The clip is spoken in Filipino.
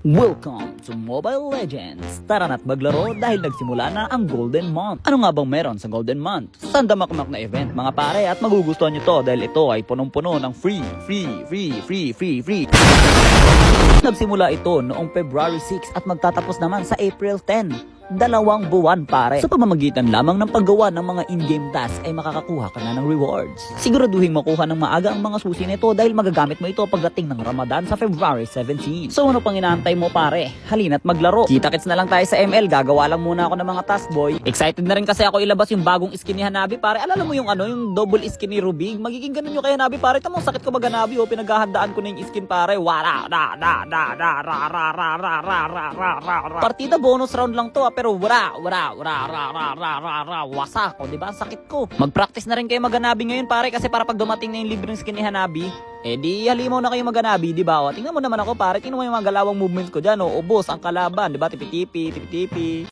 Welcome to Mobile Legends! Tara na't maglaro dahil nagsimula na ang Golden Month. Ano nga bang meron sa Golden Month? Sandamakmak na event mga pare at magugustuhan nyo to dahil ito ay punong-puno ng free. Nagsimula ito noong February 6 at magtatapos naman sa April 10. 2 buwan pare. Sa pamamagitan lamang ng paggawa ng mga in-game tasks ay makakakuha ka na ng rewards. Siguraduhin makuha ng maaga ang mga susi nito dahil magagamit mo ito pagdating ng Ramadan sa February 17. So ano pang inaantay mo pare? Halina't maglaro. Kita-kits na lang tayo sa ML. Gagawa lang muna ako ng mga task boy. Excited na rin kasi ako ilabas yung bagong skin ni Hanabi pare. Alala mo yung yung double skin ni Rubig? Magiging ganun yung kay Hanabi pare. Tamang sakit ko ba Hanabi o pinaghahandaan ko na yung skin pare. Partida bonus round lang to pero wasak ko, diba? Ang sakit ko. Mag-practice na rin kayo mag-Hanabi ngayon pare kasi para pag dumating na yung libreng skin ni Hanabi, di halimaw na kayo mag-Hanabi, diba? O, tingnan mo naman ako pare, tingnan mo yung mga galawang movements ko dyan, ubos ang kalaban, diba? Tipi-tipi.